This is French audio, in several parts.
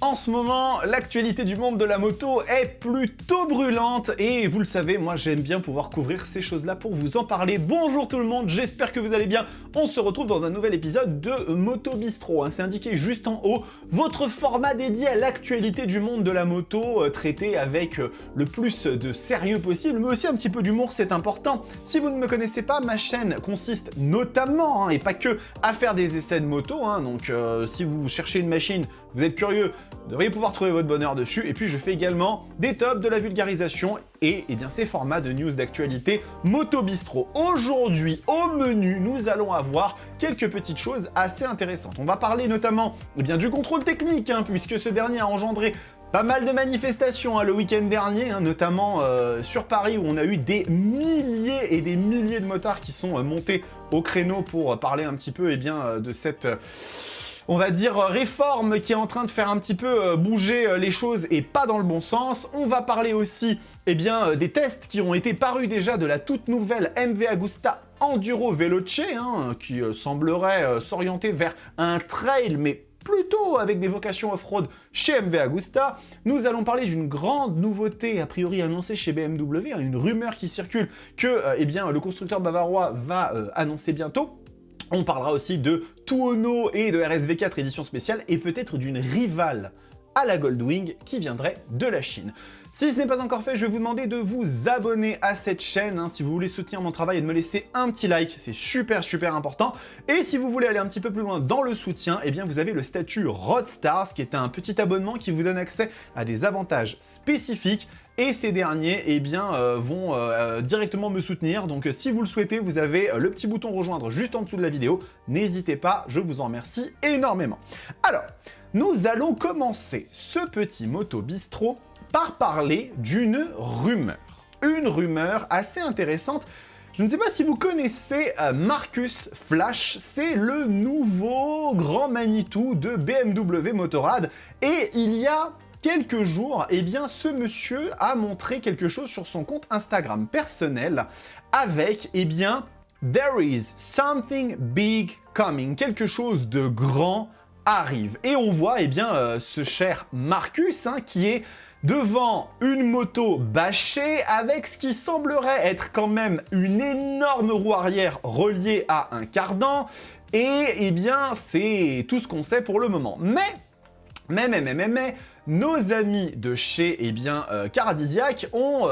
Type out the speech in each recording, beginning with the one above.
En ce moment, l'actualité du monde de la moto est plutôt brûlante et vous le savez, moi j'aime bien pouvoir couvrir ces choses-là pour vous en parler. Bonjour tout le monde, j'espère que vous allez bien. On se retrouve dans un nouvel épisode de Moto Bistro. C'est indiqué juste en haut, votre format dédié à l'actualité du monde de la moto, traité avec le plus de sérieux possible, mais aussi un petit peu d'humour, c'est important. Si vous ne me connaissez pas, ma chaîne consiste notamment, et pas que, à faire des essais de moto. Donc si vous cherchez une machine, vous êtes curieux, vous devriez pouvoir trouver votre bonheur dessus. Et puis je fais également des tops, de la vulgarisation et bien ces formats de news d'actualité Moto Bistro. Aujourd'hui, au menu, nous allons avoir quelques petites choses assez intéressantes. On va parler notamment du contrôle technique, puisque ce dernier a engendré pas mal de manifestations le week-end dernier, notamment sur Paris, où on a eu des milliers et des milliers de motards qui sont montés au créneau pour parler un petit peu de cette on va dire réforme qui est en train de faire un petit peu bouger les choses et pas dans le bon sens. On va parler aussi des tests qui ont été parus déjà de la toute nouvelle MV Agusta Enduro Veloce, qui semblerait s'orienter vers un trail, mais plutôt avec des vocations off-road chez MV Agusta. Nous allons parler d'une grande nouveauté a priori annoncée chez BMW, une rumeur qui circule que le constructeur bavarois va annoncer bientôt. On parlera aussi de Tuono et de RSV4 édition spéciale et peut-être d'une rivale à la Goldwing qui viendrait de la Chine. Si ce n'est pas encore fait, je vais vous demander de vous abonner à cette chaîne si vous voulez soutenir mon travail et de me laisser un petit like, c'est super important. Et si vous voulez aller un petit peu plus loin dans le soutien, vous avez le statut Roadstars qui est un petit abonnement qui vous donne accès à des avantages spécifiques. Et ces derniers vont directement me soutenir. Donc si vous le souhaitez, vous avez le petit bouton rejoindre juste en dessous de la vidéo. N'hésitez pas, je vous en remercie énormément. Alors, nous allons commencer ce petit Moto Bistro par parler d'une rumeur. Une rumeur assez intéressante. Je ne sais pas si vous connaissez Marcus Flash, c'est le nouveau grand Manitou de BMW Motorrad. Et il y a quelques jours, ce monsieur a montré quelque chose sur son compte Instagram personnel avec, there is something big coming, quelque chose de grand arrive. Et on voit, ce cher Marcus qui est devant une moto bâchée avec ce qui semblerait être quand même une énorme roue arrière reliée à un cardan. Et c'est tout ce qu'on sait pour le moment. Mais, nos amis de chez Caradisiac ont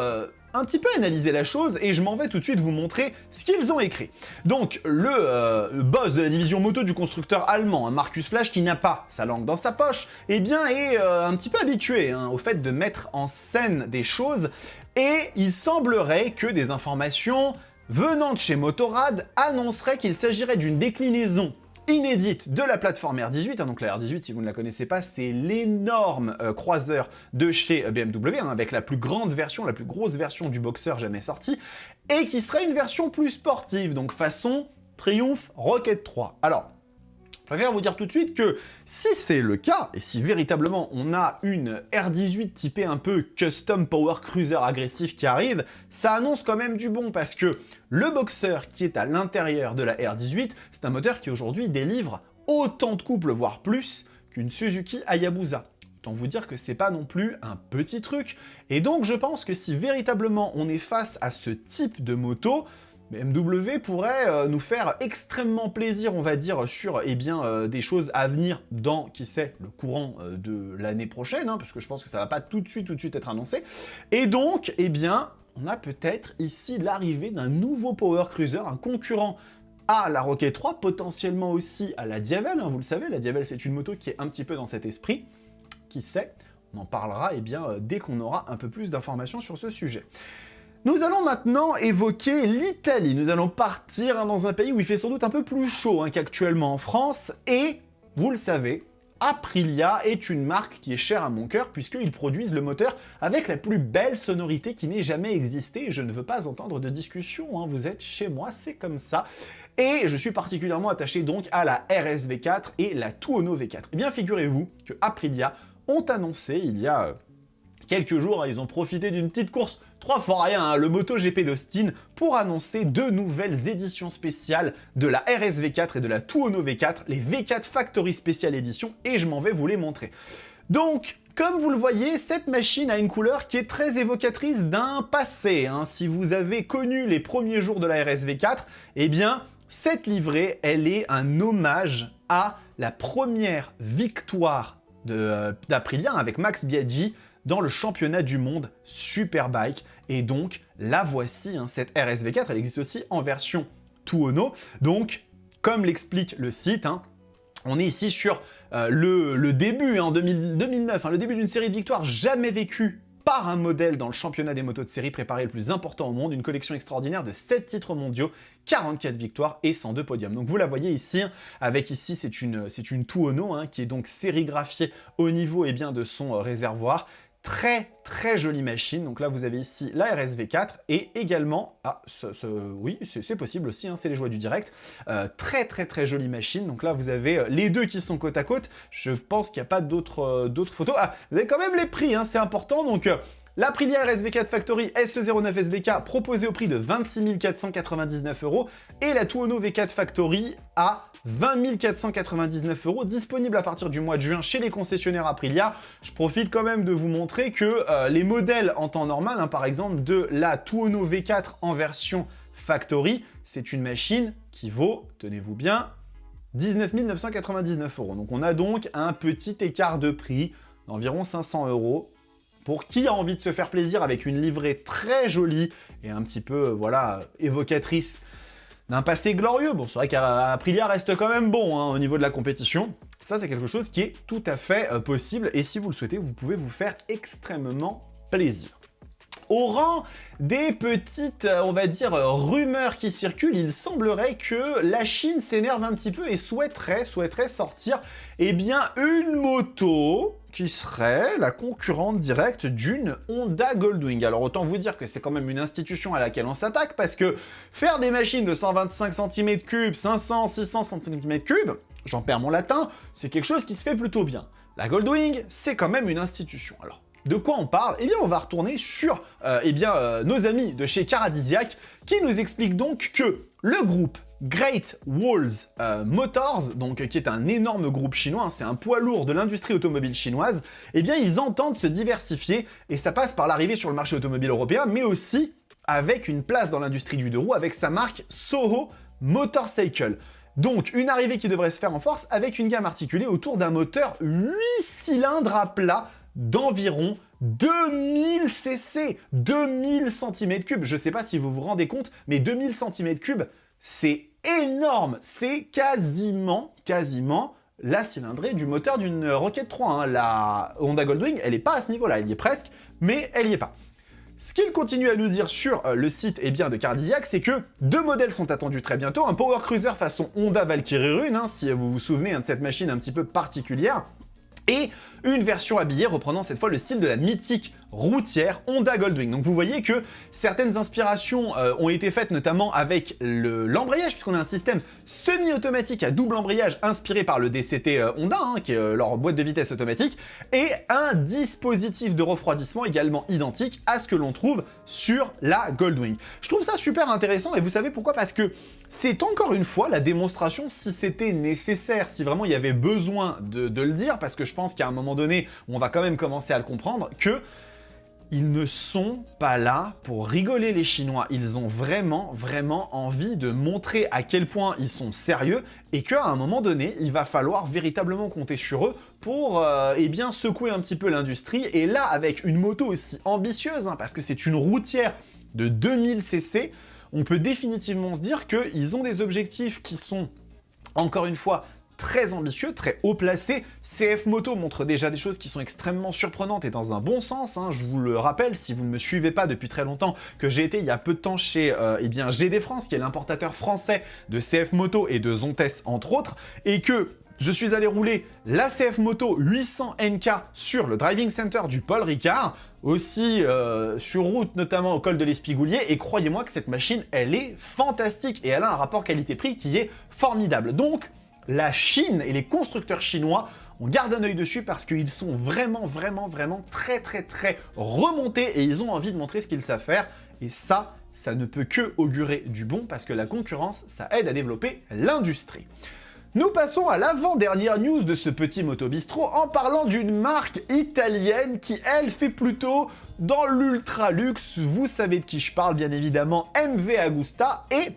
un petit peu analysé la chose et je m'en vais tout de suite vous montrer ce qu'ils ont écrit. Donc le boss de la division moto du constructeur allemand, Marcus Flash, qui n'a pas sa langue dans sa poche, est un petit peu habitué au fait de mettre en scène des choses et il semblerait que des informations venant de chez Motorrad annonceraient qu'il s'agirait d'une déclinaison inédite de la plateforme R18. Donc la R18, si vous ne la connaissez pas, c'est l'énorme croiseur de chez BMW, avec la plus grande version, la plus grosse version du Boxer jamais sortie, et qui serait une version plus sportive, donc façon Triumph Rocket 3. Alors, je préfère vous dire tout de suite que si c'est le cas, et si véritablement on a une R18 typée un peu custom power cruiser agressif qui arrive, ça annonce quand même du bon parce que le Boxer qui est à l'intérieur de la R18, c'est un moteur qui aujourd'hui délivre autant de couples, voire plus, qu'une Suzuki Hayabusa. Autant vous dire que c'est pas non plus un petit truc. Et donc je pense que si véritablement on est face à ce type de moto, BMW pourrait nous faire extrêmement plaisir, on va dire, sur des choses à venir dans, qui sait, le courant de l'année prochaine, parce que je pense que ça va pas tout de suite être annoncé. Et donc, on a peut-être ici l'arrivée d'un nouveau Power Cruiser, un concurrent à la Rocket 3, potentiellement aussi à la Diavel. Vous le savez, la Diavel, c'est une moto qui est un petit peu dans cet esprit. Qui sait, on en parlera dès qu'on aura un peu plus d'informations sur ce sujet. Nous allons maintenant évoquer l'Italie. Nous allons partir dans un pays où il fait sans doute un peu plus chaud qu'actuellement en France. Et, vous le savez, Aprilia est une marque qui est chère à mon cœur puisqu'ils produisent le moteur avec la plus belle sonorité qui n'ait jamais existé. Et je ne veux pas entendre de discussion, vous êtes chez moi, c'est comme ça. Et je suis particulièrement attaché donc à la RSV4 et la Tuono V4. Eh bien, figurez-vous que Aprilia ont annoncé il y a quelques jours, ils ont profité d'une petite course 3 fois rien, le MotoGP d'Austin, pour annoncer 2 nouvelles éditions spéciales de la RSV4 et de la Tuono V4, les V4 Factory Special Edition, et je m'en vais vous les montrer. Donc, comme vous le voyez, cette machine a une couleur qui est très évocatrice d'un passé. Si vous avez connu les premiers jours de la RSV4, eh bien, cette livrée, elle est un hommage à la première victoire d'Aprilia avec Max Biaggi dans le championnat du monde Superbike. Et donc, la voici, cette RSV4, elle existe aussi en version Tuono. Donc, comme l'explique le site, on est ici sur le début, en 2009, le début d'une série de victoires jamais vécue par un modèle dans le championnat des motos de série préparé le plus important au monde, une collection extraordinaire de 7 titres mondiaux, 44 victoires et 102 podiums. Donc vous la voyez ici, avec ici c'est une Tuono qui est donc sérigraphiée au niveau de son réservoir. Très très jolie machine, donc là vous avez ici la RSV4 et également, oui c'est possible aussi, c'est les joies du direct, très très très jolie machine, donc là vous avez les deux qui sont côte à côte, je pense qu'il n'y a pas d'autres photos, vous avez quand même les prix, c'est important, donc l'Aprilia RSV4 Factory SE09 SVK proposée au prix de 26 499 € et la Tuono V4 Factory à 20 499 €, disponible à partir du mois de juin chez les concessionnaires Aprilia. Je profite quand même de vous montrer que les modèles en temps normal, par exemple de la Tuono V4 en version Factory, c'est une machine qui vaut, tenez-vous bien, 19 999 €. Donc on a donc un petit écart de prix d'environ 500 €. Pour qui a envie de se faire plaisir avec une livrée très jolie et un petit peu, évocatrice d'un passé glorieux. Bon, c'est vrai qu'Aprilia reste quand même bon au niveau de la compétition. Ça, c'est quelque chose qui est tout à fait possible. Et si vous le souhaitez, vous pouvez vous faire extrêmement plaisir. Au rang des petites, on va dire, rumeurs qui circulent, il semblerait que la Chine s'énerve un petit peu et souhaiterait sortir, une moto qui serait la concurrente directe d'une Honda Goldwing. Alors autant vous dire que c'est quand même une institution à laquelle on s'attaque, parce que faire des machines de 125 cm3, 500, 600 cm3, j'en perds mon latin, c'est quelque chose qui se fait plutôt bien. La Goldwing, c'est quand même une institution. Alors, de quoi on parle? On va retourner sur nos amis de chez Caradisiac qui nous expliquent donc que le groupe Great Walls Motors, donc qui est un énorme groupe chinois, c'est un poids lourd de l'industrie automobile chinoise, ils entendent se diversifier et ça passe par l'arrivée sur le marché automobile européen, mais aussi avec une place dans l'industrie du deux roues avec sa marque Soho Motorcycle. Donc une arrivée qui devrait se faire en force avec une gamme articulée autour d'un moteur 8 cylindres à plat d'environ 2000 cc, 2000 cm3. Je sais pas si vous vous rendez compte, mais 2000 cm3, c'est énorme. C'est quasiment la cylindrée du moteur d'une Rocket 3. La Honda Goldwing, elle n'est pas à ce niveau-là, elle y est presque, mais elle y est pas. Ce qu'il continue à nous dire sur le site de Caradisiac, c'est que 2 modèles sont attendus très bientôt. Un Power Cruiser façon Honda Valkyrie Rune, si vous vous souvenez de cette machine un petit peu particulière, et une version habillée reprenant cette fois le style de la mythique routière Honda Goldwing. Donc vous voyez que certaines inspirations ont été faites notamment avec l'embrayage, puisqu'on a un système semi-automatique à double embrayage inspiré par le DCT Honda, qui est leur boîte de vitesse automatique, et un dispositif de refroidissement également identique à ce que l'on trouve sur la Goldwing. Je trouve ça super intéressant, et vous savez pourquoi? Parce que c'est encore une fois la démonstration, si c'était nécessaire, si vraiment il y avait besoin de le dire, parce que je pense qu'à un moment donné, on va quand même commencer à le comprendre, que ils ne sont pas là pour rigoler les Chinois. Ils ont vraiment envie de montrer à quel point ils sont sérieux et qu'à un moment donné, il va falloir véritablement compter sur eux pour secouer un petit peu l'industrie. Et là, avec une moto aussi ambitieuse, parce que c'est une routière de 2000 cc, on peut définitivement se dire qu'ils ont des objectifs qui sont, encore une fois, très ambitieux, très haut placé. CF Moto montre déjà des choses qui sont extrêmement surprenantes et dans un bon sens. Je vous le rappelle, si vous ne me suivez pas depuis très longtemps, que j'ai été il y a peu de temps chez GD France, qui est l'importateur français de CF Moto et de Zontes entre autres, et que je suis allé rouler la CF Moto 800 NK sur le driving center du Paul Ricard, aussi sur route notamment au col de l'Espigoulier, et croyez-moi que cette machine, elle est fantastique et elle a un rapport qualité-prix qui est formidable. Donc, la Chine et les constructeurs chinois, on garde un œil dessus parce qu'ils sont vraiment très remontés et ils ont envie de montrer ce qu'ils savent faire. Et ça ne peut que augurer du bon parce que la concurrence, ça aide à développer l'industrie. Nous passons à l'avant-dernière news de ce petit Moto Bistro en parlant d'une marque italienne qui, elle, fait plutôt dans l'ultra luxe. Vous savez de qui je parle, bien évidemment, MV Agusta. Et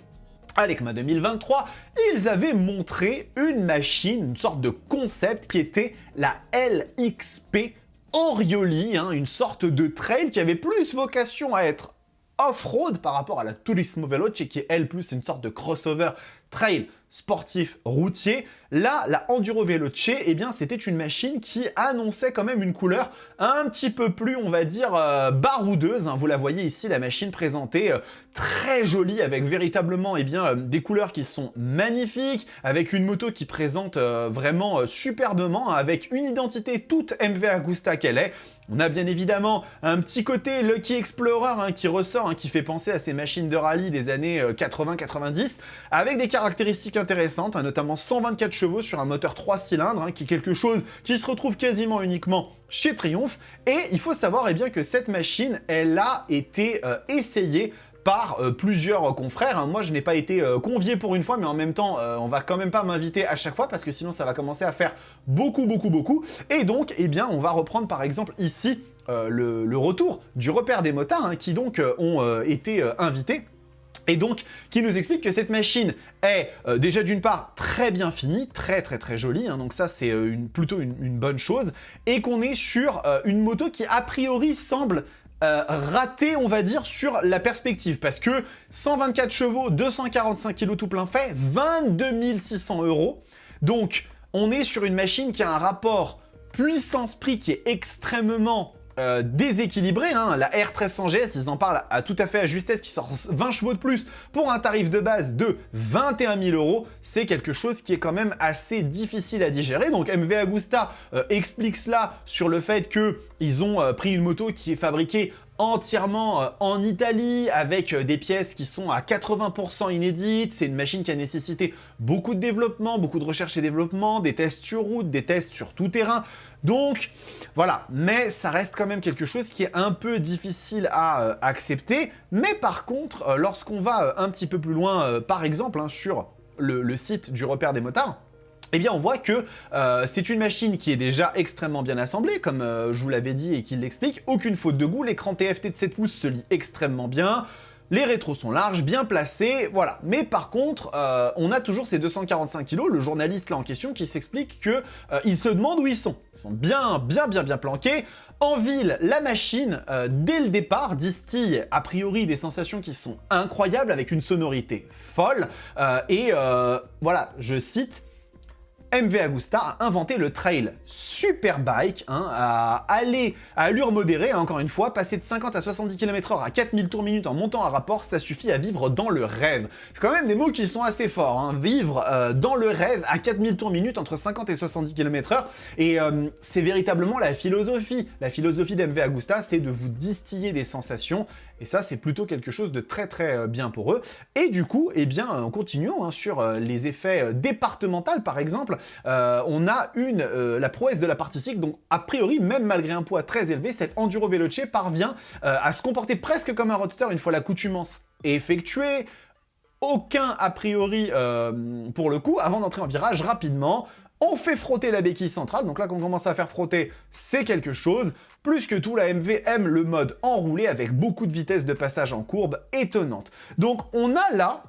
à l'EICMA 2023, ils avaient montré une machine, une sorte de concept qui était la LXP Orioli, une sorte de trail qui avait plus vocation à être off-road par rapport à la Turismo Veloce qui est elle plus une sorte de crossover trail sportif routier. Là, la Enduro Veloce, eh bien, c'était une machine qui annonçait quand même une couleur un petit peu plus, on va dire, baroudeuse. Vous la voyez ici, la machine présentée, très jolie, avec véritablement, eh bien, des couleurs qui sont magnifiques, avec une moto qui présente vraiment superbement, avec une identité toute MV Agusta qu'elle est. On a bien évidemment un petit côté Lucky Explorer qui ressort, qui fait penser à ces machines de rallye des années 80-90, avec des caractéristiques intéressantes, notamment 124 chevaux sur un moteur 3 cylindres, qui est quelque chose qui se retrouve quasiment uniquement chez Triumph. Et il faut savoir bien que cette machine, elle a été essayée par plusieurs confrères. Moi, je n'ai pas été convié pour une fois, mais en même temps, on va quand même pas m'inviter à chaque fois parce que sinon, ça va commencer à faire beaucoup. Et donc, eh bien, on va reprendre par exemple ici le retour du repère des motards qui donc ont été invités. Et donc, qui nous explique que cette machine est déjà d'une part très bien finie, très jolie, donc ça c'est plutôt une bonne chose, et qu'on est sur une moto qui a priori semble raté, on va dire, sur la perspective, parce que 124 chevaux, 245 kg tout plein fait, 22 600 €. Donc, on est sur une machine qui a un rapport puissance-prix qui est extrêmement déséquilibré. La R1300 GS, ils en parlent à tout à fait à justesse, qui sort 20 chevaux de plus pour un tarif de base de 21 000 €. C'est quelque chose qui est quand même assez difficile à digérer. Donc MV Agusta explique cela sur le fait qu'ils ont pris une moto qui est fabriquée entièrement en Italie, avec des pièces qui sont à 80% inédites. C'est une machine qui a nécessité beaucoup de développement, beaucoup de recherche et développement, des tests sur route, des tests sur tout terrain. Donc voilà, mais ça reste quand même quelque chose qui est un peu difficile à accepter. Mais par contre, lorsqu'on va un petit peu plus loin, par exemple sur le site du repère des motards, eh bien on voit que c'est une machine qui est déjà extrêmement bien assemblée, comme je vous l'avais dit et qu'il l'explique. Aucune faute de goût, l'écran TFT de 7 pouces se lit extrêmement bien. Les rétros sont larges, bien placés, voilà. Mais par contre, on a toujours ces 245 kg, le journaliste là en question qui s'explique qu'il se demande où ils sont. Ils sont bien planqués. En ville, la machine, dès le départ, distille a priori des sensations qui sont incroyables, avec une sonorité folle. Voilà, je cite... MV Agusta a inventé le trail superbike, à aller à allure modérée, encore une fois, passer de 50 à 70 km/h à 4000 tours minute en montant à rapport, ça suffit à vivre dans le rêve. C'est quand même des mots qui sont assez forts, vivre dans le rêve à 4000 tours minute entre 50 et 70 km/h, et c'est véritablement la philosophie. La philosophie d'MV Agusta, c'est de vous distiller des sensations, et ça, c'est plutôt quelque chose de très bien pour eux. Et du coup, eh bien, en continuant sur les effets départementaux, par exemple, on a la prouesse de la partie cycle. Donc, a priori, même malgré un poids très élevé, cette Enduro Veloce parvient à se comporter presque comme un roadster une fois l'accoutumance effectuée. Aucun a priori pour le coup, avant d'entrer en virage rapidement. On fait frotter la béquille centrale, donc là quand on commence à faire frotter, c'est quelque chose. Plus que tout, la MV aime le mode enroulé avec beaucoup de vitesse de passage en courbe étonnante. Donc on a là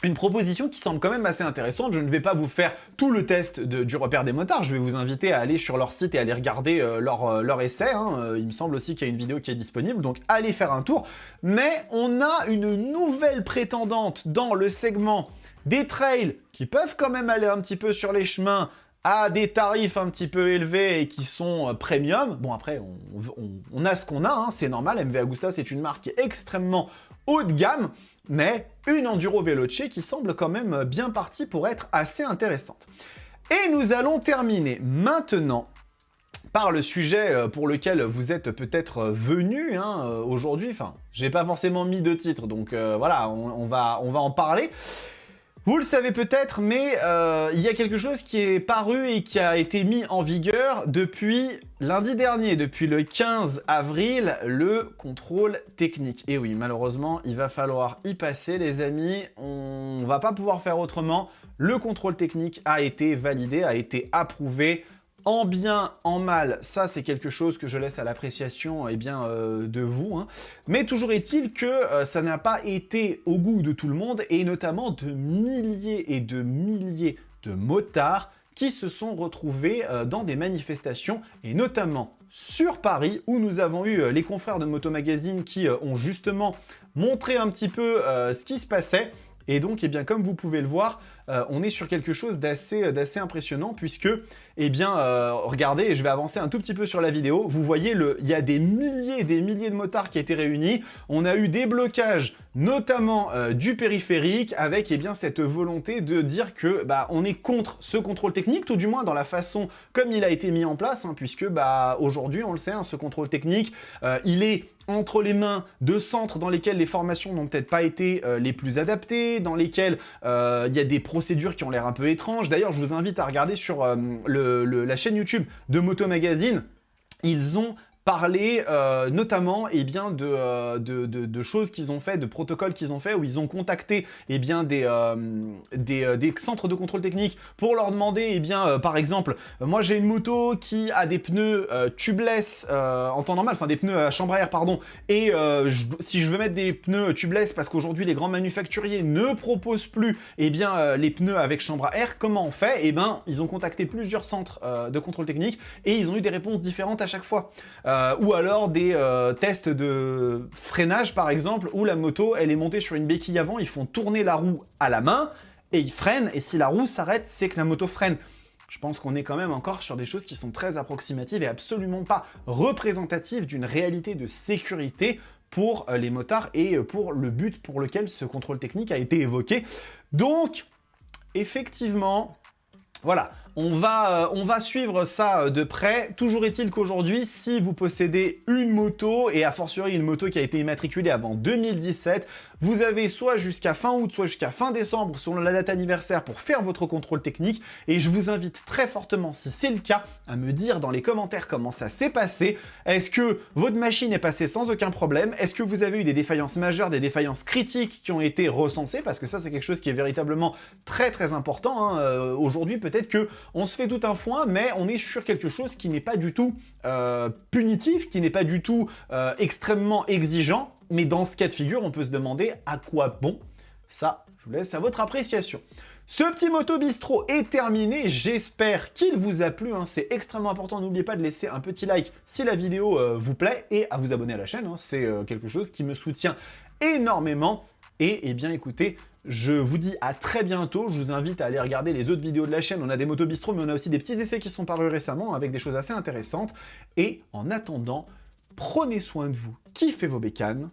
une proposition qui semble quand même assez intéressante. Je ne vais pas vous faire tout le test du repère des motards, je vais vous inviter à aller sur leur site et à aller regarder leur essai. Il me semble aussi qu'il y a une vidéo qui est disponible, donc allez faire un tour. Mais on a une nouvelle prétendante dans le segment des trails qui peuvent quand même aller un petit peu sur les chemins à des tarifs un petit peu élevés et qui sont premium. Bon, après, on a ce qu'on a, c'est normal. MV Agusta, c'est une marque extrêmement haut de gamme, mais une Enduro Veloce qui semble quand même bien partie pour être assez intéressante. Et nous allons terminer maintenant par le sujet pour lequel vous êtes peut-être venu aujourd'hui. Enfin, j'ai pas forcément mis de titre, donc voilà, on va en parler. Vous le savez peut-être, mais il y a quelque chose qui est paru et qui a été mis en vigueur depuis lundi dernier, depuis le 15 avril, le contrôle technique. Et oui, malheureusement, il va falloir y passer, les amis. On va pas pouvoir faire autrement. le contrôle technique a été validé, a été approuvé. En bien, en mal, ça c'est quelque chose que je laisse à l'appréciation de vous. Hein. Mais toujours est-il que ça n'a pas été au goût de tout le monde, et notamment de milliers et de milliers de motards qui se sont retrouvés dans des manifestations, et notamment sur Paris, où nous avons eu les confrères de Moto Magazine qui ont justement montré un petit peu ce qui se passait. Et donc, comme vous pouvez le voir, on est sur quelque chose d'assez impressionnant puisque, regardez, et je vais avancer un tout petit peu sur la vidéo, vous voyez, il y a des milliers et des milliers de motards qui ont été réunis. On a eu des blocages, notamment du périphérique, avec cette volonté de dire que on est contre ce contrôle technique, tout du moins dans la façon comme il a été mis en place, hein, puisque aujourd'hui, on le sait, hein, ce contrôle technique, il est entre les mains de centres dans lesquels les formations n'ont peut-être pas été les plus adaptées, dans lesquels il y a des procédures qui ont l'air un peu étranges. D'ailleurs, je vous invite à regarder sur la chaîne YouTube de Moto Magazine. Ils ont parler notamment de choses qu'ils ont fait, de protocoles qu'ils ont fait, où ils ont contacté des centres de contrôle technique pour leur demander, par exemple, moi j'ai une moto qui a des pneus tubeless en temps normal, enfin des pneus à chambre à air, pardon, et si je veux mettre des pneus tubeless parce qu'aujourd'hui les grands manufacturiers ne proposent plus les pneus avec chambre à air, comment on fait? Ils ont contacté plusieurs centres de contrôle technique et ils ont eu des réponses différentes à chaque fois. Ou alors des tests de freinage par exemple, où la moto elle est montée sur une béquille avant, ils font tourner la roue à la main et ils freinent, et si la roue s'arrête, c'est que la moto freine. Je pense qu'on est quand même encore sur des choses qui sont très approximatives et absolument pas représentatives d'une réalité de sécurité pour les motards et pour le but pour lequel ce contrôle technique a été évoqué. Donc, effectivement, voilà, on va suivre ça de près. Toujours est-il qu'aujourd'hui, si vous possédez une moto, et a fortiori une moto qui a été immatriculée avant 2017, vous avez soit jusqu'à fin août, soit jusqu'à fin décembre, selon la date anniversaire, pour faire votre contrôle technique. Et je vous invite très fortement, si c'est le cas, à me dire dans les commentaires comment ça s'est passé. Est-ce que votre machine est passée sans aucun problème? Est-ce que vous avez eu des défaillances majeures, des défaillances critiques qui ont été recensées? Parce que ça, c'est quelque chose qui est véritablement très important. Hein. Aujourd'hui, peut-être que on se fait tout un foin, mais on est sur quelque chose qui n'est pas du tout punitif, qui n'est pas du tout extrêmement exigeant. Mais dans ce cas de figure, on peut se demander à quoi bon. Ça, je vous laisse à votre appréciation. Ce petit Moto Bistro est terminé, j'espère qu'il vous a plu, hein. C'est extrêmement important, n'oubliez pas de laisser un petit like si la vidéo vous plaît et à vous abonner à la chaîne, hein. C'est quelque chose qui me soutient énormément. Et écoutez, je vous dis à très bientôt, je vous invite à aller regarder les autres vidéos de la chaîne, on a des Moto Bistro, mais on a aussi des petits essais qui sont parus récemment avec des choses assez intéressantes. Et en attendant, prenez soin de vous, kiffez vos bécanes,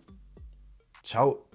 ciao.